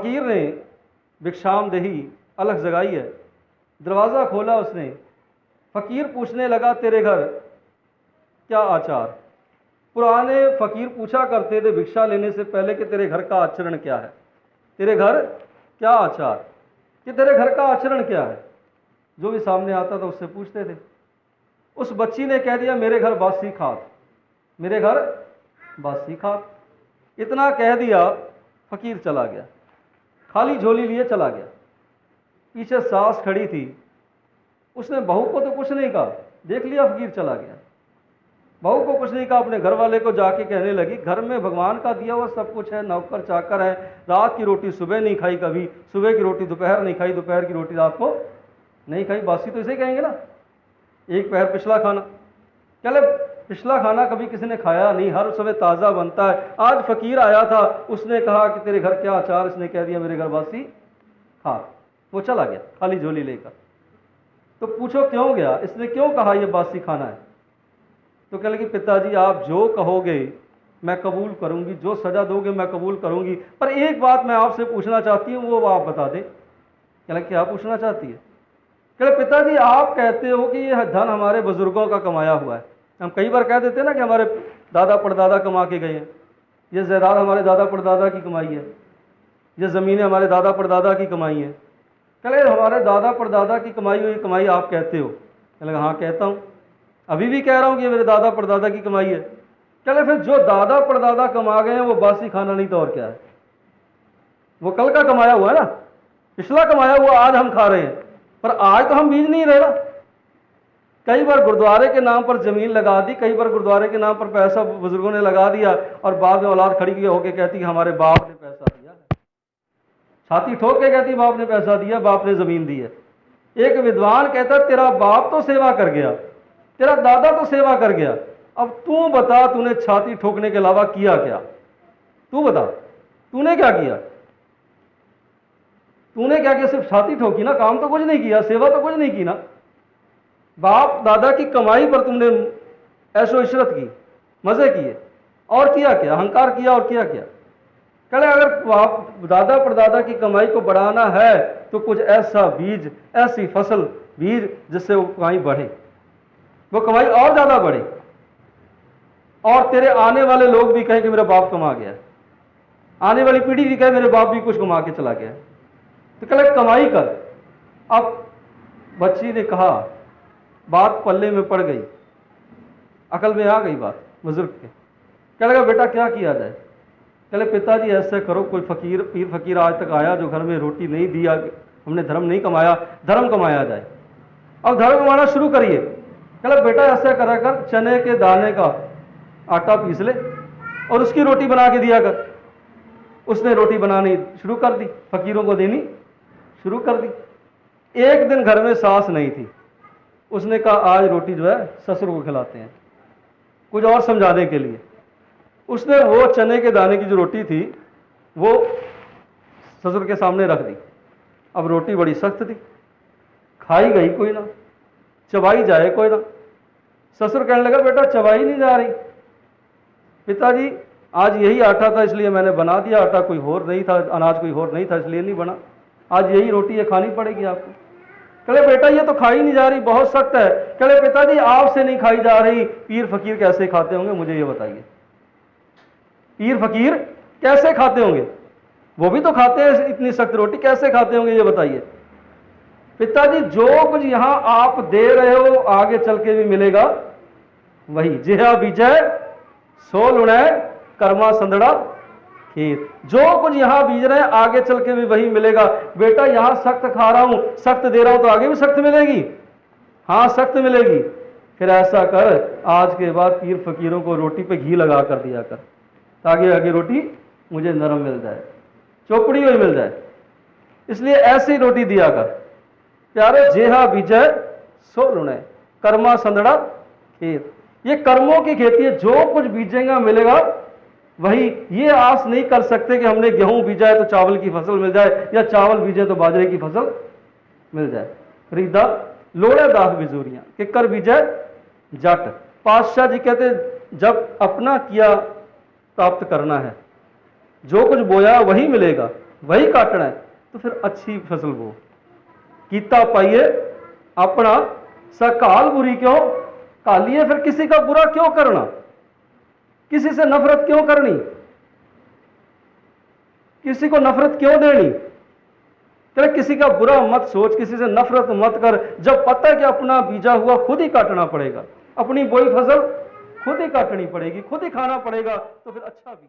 फकीर ने भिक्षामदेही अलग जगाई है। दरवाज़ा खोला उसने। फकीर पूछने लगा, तेरे घर क्या आचार। पुराने फकीर पूछा करते थे भिक्षा लेने से पहले कि तेरे घर का आचरण क्या है, तेरे घर क्या आचार, कि तेरे घर का आचरण क्या है। जो भी सामने आता था उससे पूछते थे। उस बच्ची ने कह दिया, मेरे घर बासी खात, मेरे घर बासी खात। इतना कह दिया, फकीर चला गया, खाली झोली लिए चला गया। पीछे सास खड़ी थी, उसने बहू को तो कुछ नहीं कहा, देख लिया फकीर चला गया, बहू को कुछ नहीं कहा। अपने घर वाले को जाके कहने लगी, घर में भगवान का दिया हुआ सब कुछ है, नौकर चाकर है, रात की रोटी सुबह नहीं खाई कभी, सुबह की रोटी दोपहर नहीं खाई, दोपहर की रोटी रात को नहीं खाई, बासी तो इसे कहेंगे ना। एक पहर पिछला खाना, चले पिछला खाना कभी किसी ने खाया नहीं, हर समय ताज़ा बनता है। आज फकीर आया था, उसने कहा कि तेरे घर क्या आचार, इसने कह दिया मेरे घर बासी खा, वो चला गया खाली झोली लेकर। तो पूछो क्यों गया, इसने क्यों कहा ये बासी खाना है। तो कह लगी, पिताजी आप जो कहोगे मैं कबूल करूंगी, जो सजा दोगे मैं कबूल करूंगी, पर एक बात मैं आपसे पूछना चाहती हूँ, वो आप बता दें। कह लगी, क्या पूछना चाहती है। कह पिताजी आप कहते हो कि यह धन हमारे बुजुर्गों का कमाया हुआ है। हम कई बार कह देते हैं ना कि हमारे दादा परदादा कमा के गए हैं, ये जायदाद हमारे दादा परदादा की कमाई है, ये ज़मीनें हमारे दादा परदादा की कमाई है। कह लगे, हमारे दादा परदादा की कमाई हुई कमाई आप कहते हो। कह लगा, हाँ कहता हूँ, अभी भी कह रहा हूँ कि ये मेरे दादा परदादा की कमाई है। कह लगे, फिर जो दादा परदादा कमा गए हैं वो बासी खाना नहीं तो और क्या है, वो कल का कमाया हुआ है ना, पिछला कमाया हुआ आज हम खा रहे हैं, पर आज तो हम बीज नहीं रहे ना। कई बार गुरुद्वारे के नाम पर जमीन लगा दी, कई बार गुरुद्वारे के नाम पर पैसा बुजुर्गों ने लगा दिया, और बाद में औलाद खड़ी होकर कहती कि हमारे बाप ने पैसा दिया है, छाती ठोक के कहती बाप ने पैसा दिया, बाप ने जमीन दी है। एक विद्वान कहता तेरा बाप तो सेवा कर गया, तेरा दादा तो सेवा कर गया, अब तू बता तूने छाती ठोकने के अलावा किया क्या, तू बता तूने क्या किया, तूने क्या किया, सिर्फ छाती ठोकी ना, काम तो कुछ नहीं किया, सेवा तो कुछ नहीं की ना। बाप दादा की कमाई पर तुमने ऐशो इशरत की, मजे किए, और किया क्या, अहंकार किया और किया क्या। कहे अगर बाप दादा परदादा की कमाई को बढ़ाना है तो कुछ ऐसा बीज, ऐसी फसल बीज जिससे वो कमाई बढ़े, वो कमाई और ज्यादा बढ़े, और तेरे आने वाले लोग भी कहें कि मेरा बाप कमा गया, आने वाली पीढ़ी भी कहे मेरे बाप भी कुछ कमा के चला गया। तो कहे कमाई कर। अब बच्ची ने कहा, बात पल्ले में पड़ गई, अकल में आ गई बात बुजुर्ग के। कह लगा बेटा क्या किया जाए। कहे पिताजी ऐसे करो, कोई फकीर पीर फकीर आज तक आया जो घर में रोटी नहीं दिया, हमने धर्म नहीं कमाया, धर्म कमाया जाए, अब धर्म कमाना शुरू करिए। कहे बेटा ऐसा करा कर, चने के दाने का आटा पीस ले और उसकी रोटी बना के दिया कर। उसने रोटी बनानी शुरू कर दी, फकीरों को देनी शुरू कर दी। एक दिन घर में सास नहीं थी, उसने कहा आज रोटी जो है ससुर को खिलाते हैं, कुछ और समझाने के लिए उसने वो चने के दाने की जो रोटी थी वो ससुर के सामने रख दी। अब रोटी बड़ी सख्त थी, खाई गई कोई ना, चबाई जाए कोई ना। ससुर कहने लगा बेटा चबाई नहीं जा रही। पिताजी आज यही आटा था इसलिए मैंने बना दिया, आटा कोई और नहीं था, अनाज कोई और नहीं था इसलिए नहीं बना, आज यही रोटी है खानी पड़ेगी आपको। कहे बेटा ये तो खाई नहीं जा रही, बहुत सख्त है। कहे पिताजी आपसे नहीं खाई जा रही, पीर फकीर कैसे खाते होंगे मुझे ये बताइए, पीर फकीर कैसे खाते होंगे, वो भी तो खाते हैं इतनी सख्त रोटी, कैसे खाते होंगे ये बताइए। पिताजी जो कुछ यहां आप दे रहे हो आगे चल के भी मिलेगा वही, जेहा विजय सो लुणय कर्मा संदड़ा खेत, जो कुछ यहां बीज रहे हैं आगे चल के भी वही मिलेगा। बेटा यहां सख्त खा रहा हूं, सख्त दे रहा हूं तो आगे भी सख्त मिलेगी, हाँ सख्त मिलेगी। फिर ऐसा कर आज के बाद पीर फकीरों को रोटी पे घी लगा कर दिया कर, ताकि आगे रोटी मुझे नरम मिल जाए, चोपड़ी हुई मिल जाए, इसलिए ऐसी रोटी दिया कर। प्यारे जेहा विजय सो लुणय कर्मा संदड़ा खेत, ये कर्मों की खेती है, जो कुछ बीजेगा मिलेगा वही। ये आस नहीं कर सकते कि हमने गेहूं बीजा है तो चावल की फसल मिल जाए, या चावल बीजे तो बाजरे की फसल मिल जाए। रीदा लोड़े दाग बिजूरियां कि कर बीजे जट। पातशाह जी कहते जब अपना किया प्राप्त करना है, जो कुछ बोया वही मिलेगा, वही काटना है, तो फिर अच्छी फसल बो। कीता पाइए अपना सकाल बुरी क्यों कालिए, फिर किसी का बुरा क्यों करना, किसी से नफरत क्यों करनी, किसी को नफरत क्यों देनी। तेरे किसी का बुरा मत सोच, किसी से नफरत मत कर, जब पता है कि अपना बीजा हुआ खुद ही काटना पड़ेगा, अपनी बोई फसल खुद ही काटनी पड़ेगी, खुद ही खाना पड़ेगा, तो फिर अच्छा भी।